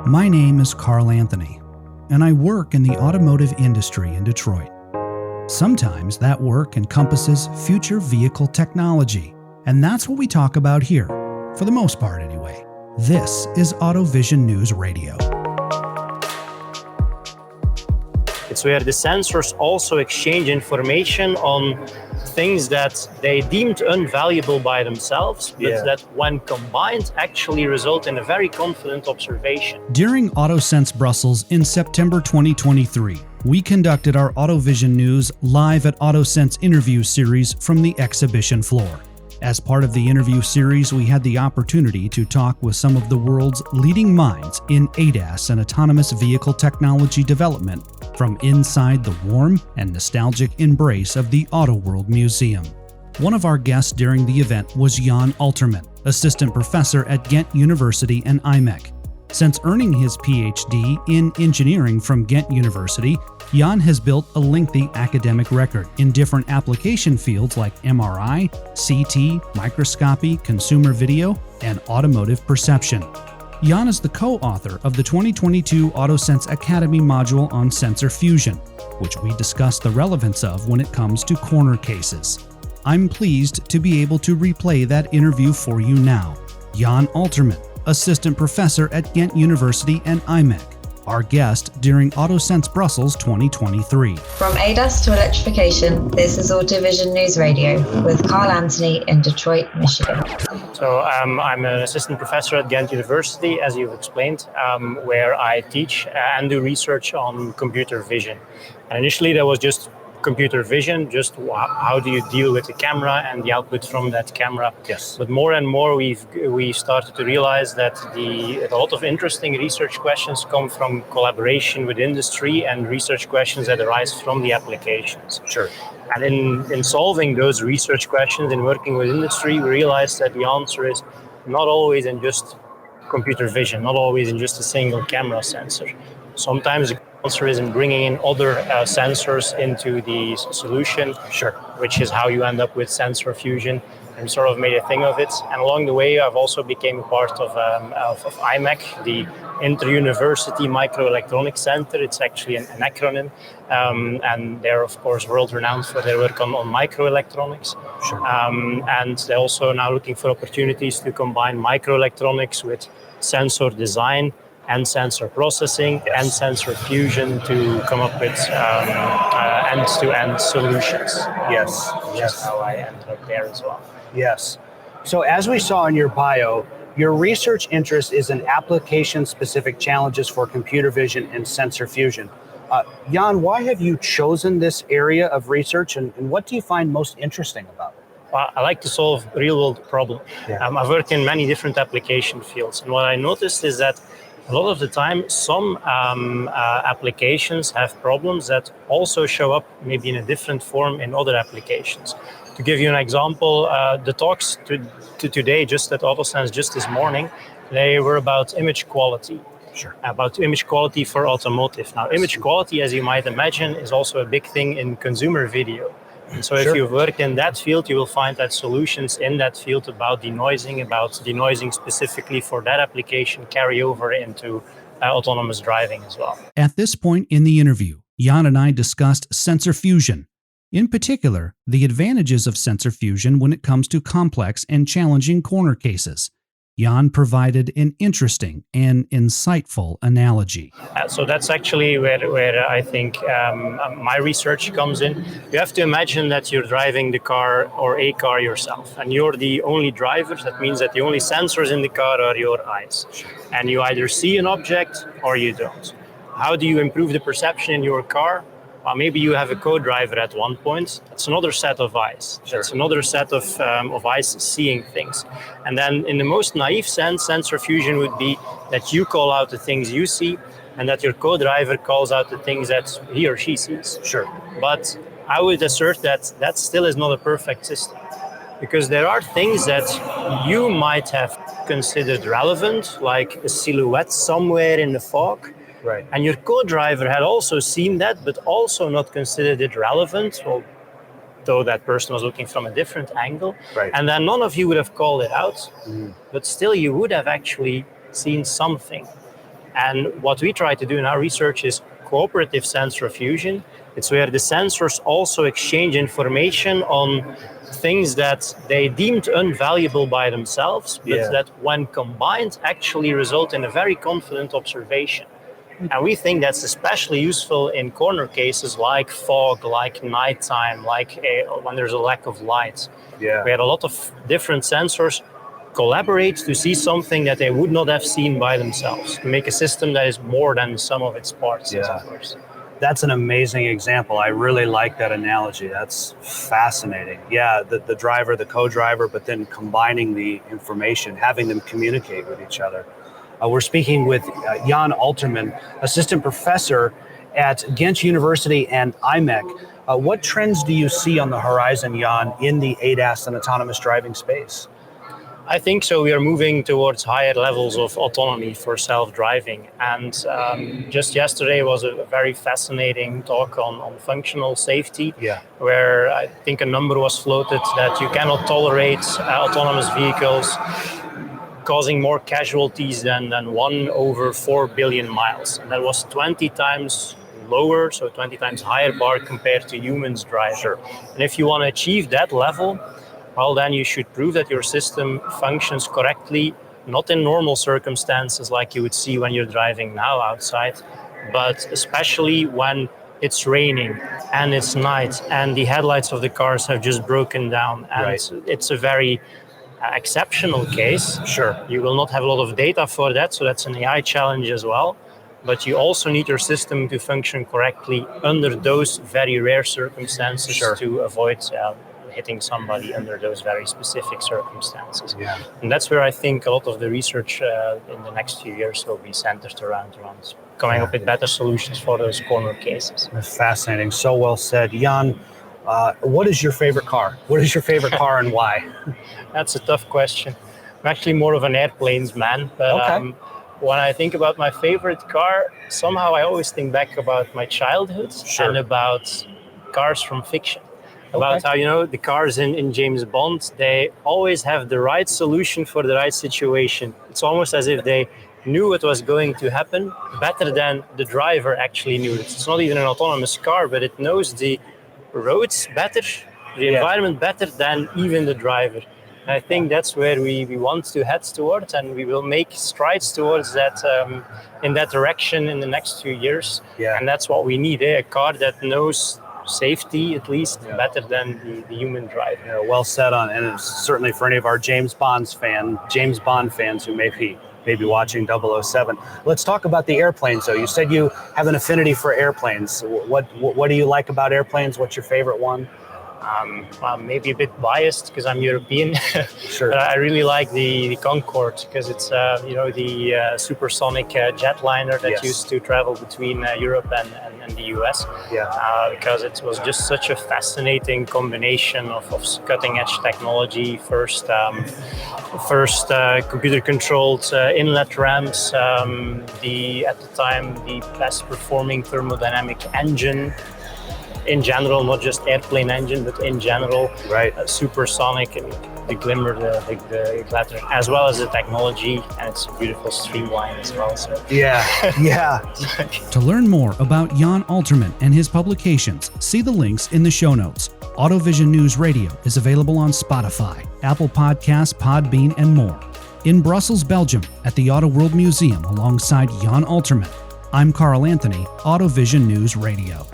My name is Carl Anthony, and I work in the automotive industry in Detroit. Sometimes that work encompasses future vehicle technology, and that's what we talk about here, for the most part anyway. This is AutoVision News Radio. It's where the sensors also exchange information on things that they deemed invaluable by themselves, but that when combined actually result in a very confident observation. During AutoSens Brussels in September 2023, we conducted our AutoVision News live at AutoSens interview series from the exhibition floor. As part of the interview series, we had the opportunity to talk with some of the world's leading minds in ADAS and autonomous vehicle technology development from inside the warm and nostalgic embrace of the Autoworld Museum. One of our guests during the event was Jan Aelterman, assistant professor at Ghent University and imec. Since earning his Ph.D. in engineering from Ghent University, Jan has built a lengthy academic record in different application fields like MRI, CT, microscopy, consumer video, and automotive perception. Jan is the co-author of the 2022 AutoSens Academy module on sensor fusion, which we discuss the relevance of when it comes to corner cases. I'm pleased to be able to replay that interview for you now. Jan Aelterman, assistant professor at Ghent University and imec, our guest during AutoSens Brussels 2023. From ADAS to electrification, this is AutoVision News Radio with Carl Anthony in Detroit, Michigan. So I'm an assistant professor at Ghent University, as you've explained, where I teach and do research on computer vision. And initially there was just computer vision, just how do you deal with the camera and the output from that camera. Yes. But more and more we started to realize that a lot of interesting research questions come from collaboration with industry and research questions that arise from the applications. Sure. And in solving those research questions and working with industry, we realized that the answer is not always in just computer vision, not always in just a single camera sensor. Sometimes the answer is in bringing in other sensors into the solution, Sure. which is how you end up with sensor fusion, and sort of made a thing of it. And along the way, I've also become a part of imec, the Inter-University Microelectronics Center. It's actually an acronym, and they're of course world renowned for their work on microelectronics. Sure. And they're also now looking for opportunities to combine microelectronics with sensor design and sensor processing and sensor fusion to come up with end-to-end solutions. Yes. That's how I ended up there as well. Yes. So as we saw in your bio, your research interest is in application-specific challenges for computer vision and sensor fusion. Jan, why have you chosen this area of research, and what do you find most interesting about it? Well, I like to solve real-world problems. Yeah. I've worked in many different application fields, and what I noticed is that a lot of the time, some applications have problems that also show up maybe in a different form in other applications. To give you an example, the talks to today, just at AutoSens, just this morning, they were about image quality. Sure. About image quality for automotive. Now, image quality, as you might imagine, is also a big thing in consumer video. And so if you've worked in that field, you will find that solutions in that field about denoising specifically for that application carry over into autonomous driving as well. At this point in the interview, Jan and I discussed sensor fusion. In particular, the advantages of sensor fusion when it comes to complex and challenging corner cases. Jan provided an interesting and insightful analogy. So that's actually where I think my research comes in. You have to imagine that you're driving the car or a car yourself, and you're the only driver. That means that the only sensors in the car are your eyes. And you either see an object or you don't. How do you improve the perception in your car? Well, maybe you have a co-driver at one point. That's another set of eyes. Sure. That's another set of eyes seeing things. And then in the most naive sense, sensor fusion would be that you call out the things you see and that your co-driver calls out the things that he or she sees. Sure. But I would assert that that still is not a perfect system, because there are things that you might have considered relevant, like a silhouette somewhere in the fog. Right. And your co-driver had also seen that, but also not considered it relevant, though that person was looking from a different angle. Right. And then none of you would have called it out, but still you would have actually seen something. And what we try to do in our research is cooperative sensor fusion. It's where the sensors also exchange information on things that they deemed invaluable by themselves, but that when combined actually result in a very confident observation. And we think that's especially useful in corner cases like fog, like nighttime, like when there's a lack of light. Where a lot of different sensors collaborate to see something that they would not have seen by themselves, to make a system that is more than the sum of its parts. That's an amazing example. I really like that analogy. That's fascinating. Yeah, the driver, the co-driver, but then combining the information, having them communicate with each other. We're speaking with Jan Aelterman, assistant professor at Ghent University and imec. What trends do you see on the horizon, Jan, in the ADAS and autonomous driving space? I think so. We are moving towards higher levels of autonomy for self-driving. And just yesterday was a very fascinating talk on functional safety, where I think a number was floated that you cannot tolerate autonomous vehicles causing more casualties than 1 over 4 billion miles. And that was 20 times lower, so 20 times higher bar compared to humans driving. And if you want to achieve that level, well, then you should prove that your system functions correctly, not in normal circumstances like you would see when you're driving now outside, but especially when it's raining and it's night and the headlights of the cars have just broken down. And it's a very exceptional case. You will not have a lot of data for that, so that's an AI challenge as well. But you also need your system to function correctly under those very rare circumstances to avoid hitting somebody under those very specific circumstances. And that's where I think a lot of the research in the next few years will be centered around coming up with better solutions for those corner cases. That's fascinating. So well said. Jan, what is your favorite car? What is your favorite car and why? That's a tough question. I'm actually more of an airplanes man, but when I think about my favorite car, somehow I always think back about my childhood and about cars from fiction. About how, the cars in James Bond, they always have the right solution for the right situation. It's almost as if they knew what was going to happen better than the driver actually knew it. It's not even an autonomous car, but it knows the roads better, the environment better than even the driver. And I think that's where we want to head towards, and we will make strides towards that in that direction in the next few years. And that's what we need, a car that knows safety at least better than the human driver. Well said on, and it's certainly for any of our James Bond fans who may be watching 007. Let's talk about the airplanes though. You said you have an affinity for airplanes. What do you like about airplanes? What's your favorite one? I'm maybe a bit biased because I'm European, but I really like the Concorde because it's the supersonic jetliner that used to travel between Europe and the US. Because it was just such a fascinating combination of cutting edge technology. First computer controlled inlet ramps, at the time the best performing thermodynamic engine. In general, not just airplane engine, but in general, supersonic, and the glimmer, the glitter, as well as the technology, and it's a beautiful streamline as well. So. To learn more about Jan Aelterman and his publications, see the links in the show notes. AutoVision News Radio is available on Spotify, Apple Podcasts, Podbean, and more. In Brussels, Belgium, at the Autoworld Museum alongside Jan Aelterman, I'm Carl Anthony, AutoVision News Radio.